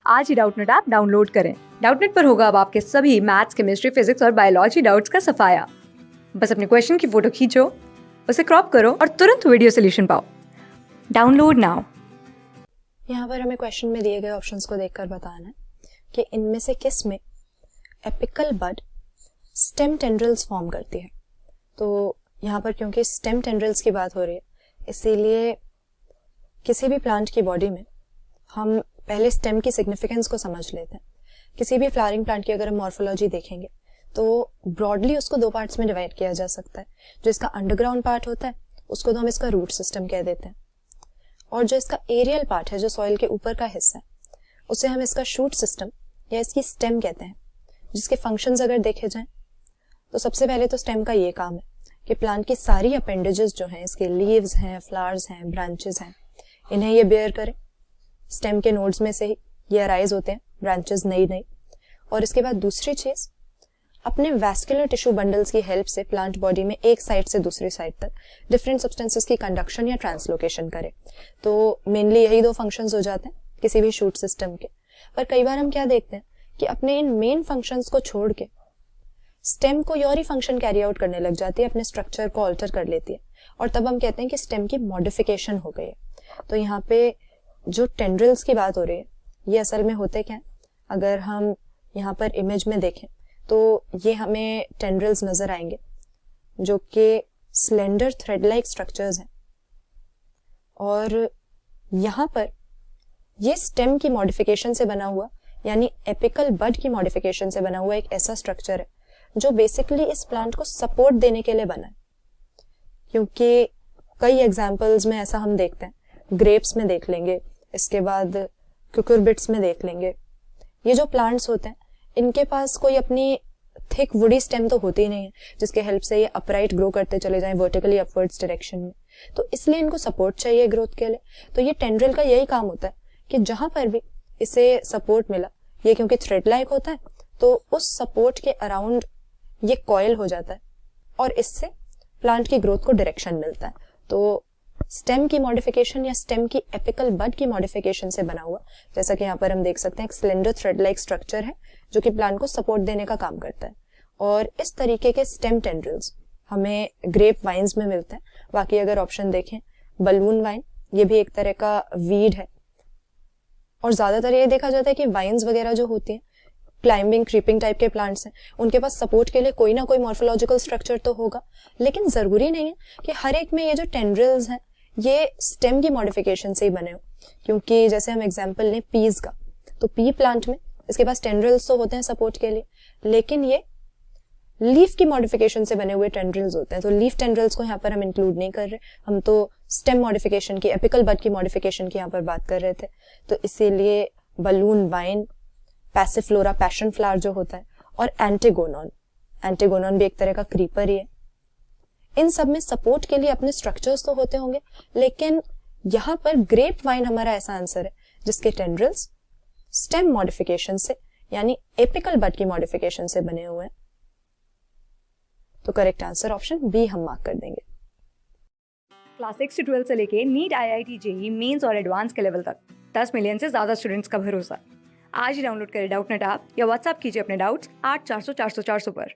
आज ही Doubtnut app download करें। Doubtnut पर होगा अब आपके सभी मैथ्स, केमिस्ट्री, फिजिक्स और बायोलॉजी डाउट्स का सफाया। बस अपने क्वेश्चन की फोटो खींचो, उसे क्रॉप करो और तुरंत वीडियो सोल्यूशन पाओ। Download now. यहाँ पर हमें क्वेश्चन में दिए गए ऑप्शंस को देखकर बताना है कि इनमें से किस में एपिकल बड स्टेम टेंड्रिल्स फॉर्म करती है। तो यहाँ पर क्योंकि स्टेम टेंड्रिल्स की बात हो रही है, इसीलिए किसी भी प्लांट की बॉडी में हम पहले स्टेम की सिग्निफिकेंस को समझ लेते हैं। किसी भी फ्लावरिंग प्लांट की अगर हम मॉर्फोलॉजी देखेंगे तो ब्रॉडली उसको दो पार्ट्स में डिवाइड किया जा सकता है। जो इसका अंडरग्राउंड पार्ट होता है उसको तो हम इसका रूट सिस्टम कह देते हैं, और जो इसका एरियल पार्ट है, जो सॉइल के ऊपर का हिस्सा है, उसे हम इसका शूट सिस्टम या इसकी स्टेम कहते हैं। जिसके फंक्शंस अगर देखे जाएं तो सबसे पहले तो स्टेम का ये काम है कि प्लांट की सारी अपेंडेजेस जो हैं, इसके लीव्स हैं, फ्लावर्स हैं, ब्रांचेस हैं, इन्हें ये बेयर करें। स्टेम के नोड्स में से ही ये अराइज होते हैं ब्रांचेस नई नई। और इसके बाद दूसरी चीज, अपने वैस्कुलर टिश्यू बंडल्स की हेल्प से प्लांट बॉडी में एक साइड से दूसरी साइड तक डिफरेंट सब्सटेंसेस की कंडक्शन या ट्रांसलोकेशन करे। तो मेनली यही दो फंक्शंस हो जाते हैं किसी भी शूट सिस्टम के। पर कई बार हम क्या देखते हैं कि अपने इन मेन फंक्शंस को छोड़ के स्टेम कोई और ही फंक्शन कैरी आउट करने लग जाती है, अपने स्ट्रक्चर को ऑल्टर कर लेती है, और तब हम कहते हैं कि स्टेम की मॉडिफिकेशन हो गई है। तो यहाँ पे जो टेंड्रिल्स की बात हो रही है, ये असल में होते क्या है, अगर हम यहाँ पर इमेज में देखें तो ये हमें टेंड्रिल्स नजर आएंगे जो कि स्लेंडर थ्रेड लाइक स्ट्रक्चर्स हैं, और यहाँ पर ये स्टेम की मॉडिफिकेशन से बना हुआ, यानी एपिकल बड की मॉडिफिकेशन से बना हुआ एक ऐसा स्ट्रक्चर है जो बेसिकली इस प्लांट को सपोर्ट देने के लिए बना है। क्योंकि कई एग्जाम्पल्स में ऐसा हम देखते हैं, ग्रेप्स में देख लेंगे, इसके बाद क्यूकुरबिट्स में देख लेंगे। ये जो प्लांट्स होते हैं इनके पास कोई अपनी थिक वुडी स्टेम तो होती ही नहीं है जिसके हेल्प से ये अपराइट ग्रो करते चले जाएं वर्टिकली अपवर्ड्स डायरेक्शन में। तो इसलिए इनको सपोर्ट चाहिए ग्रोथ के लिए। तो ये टेंड्रिल का यही काम होता है कि जहां पर भी इसे सपोर्ट मिला, ये क्योंकि थ्रेड लाइक होता है तो उस सपोर्ट के अराउंड ये कॉइल हो जाता है और इससे प्लांट की ग्रोथ को डायरेक्शन मिलता है। तो स्टेम की मॉडिफिकेशन या स्टेम की एपिकल बड की मॉडिफिकेशन से बना हुआ, जैसा कि यहाँ पर हम देख सकते हैं, एक स्लेंडर थ्रेड लाइक स्ट्रक्चर है जो कि प्लांट को सपोर्ट देने का काम करता है। और इस तरीके के स्टेम टेंड्रिल्स हमें ग्रेप वाइन्स में मिलते हैं। बाकी अगर ऑप्शन देखें, बलून वाइन, ये भी एक तरह का वीड है। और ज्यादातर ये देखा जाता है कि वाइन्स वगैरह जो होती हैं, क्लाइंबिंग क्रीपिंग टाइप के प्लांट्स हैं, उनके पास सपोर्ट के लिए कोई ना कोई मॉर्फोलॉजिकल स्ट्रक्चर तो होगा, लेकिन जरूरी नहीं है कि हर एक में ये जो टेंड्रिल्स हैं ये स्टेम की मॉडिफिकेशन से ही बने हो। क्योंकि जैसे हम एग्जांपल लें पीज का, तो पी प्लांट में इसके पास टेंड्रिल्स तो होते हैं सपोर्ट के लिए, लेकिन ये लीफ की मॉडिफिकेशन से बने हुए टेंड्रिल्स होते हैं। तो लीफ टेंड्रिल्स को यहाँ पर हम इंक्लूड नहीं कर रहे, हम तो स्टेम मॉडिफिकेशन की, एपिकल बड की मॉडिफिकेशन की यहाँ पर बात कर रहे थे। तो इसीलिए balloon wine, Passiflora passion flower जो होता है, और एंटीगोनॉन, एंटीगोनॉन भी एक तरह का क्रीपर ही है। इन सब में सपोर्ट के लिए अपने स्ट्रक्चर्स तो होते होंगे, लेकिन यहाँ पर ग्रेप वाइन हमारा ऐसा आंसर है जिसके टेंड्रिल्स स्टेम मॉडिफिकेशन से, यानी एपिकल बड की मॉडिफिकेशन से बने हुए हैं। तो करेक्ट आंसर ऑप्शन बी हम मार्क कर देंगे। क्लास 6 से 12 से लेके नीट, IIT, JEE मेंस और एडवांस के लेवल तक 10 मिलियन से ज्यादा स्टूडेंट्स का भरोसा। आज ही डाउनलोड करें डाउटनेट ऐप या व्हाट्सएप कीजिए अपने डाउट्स 8400 400 400 पर।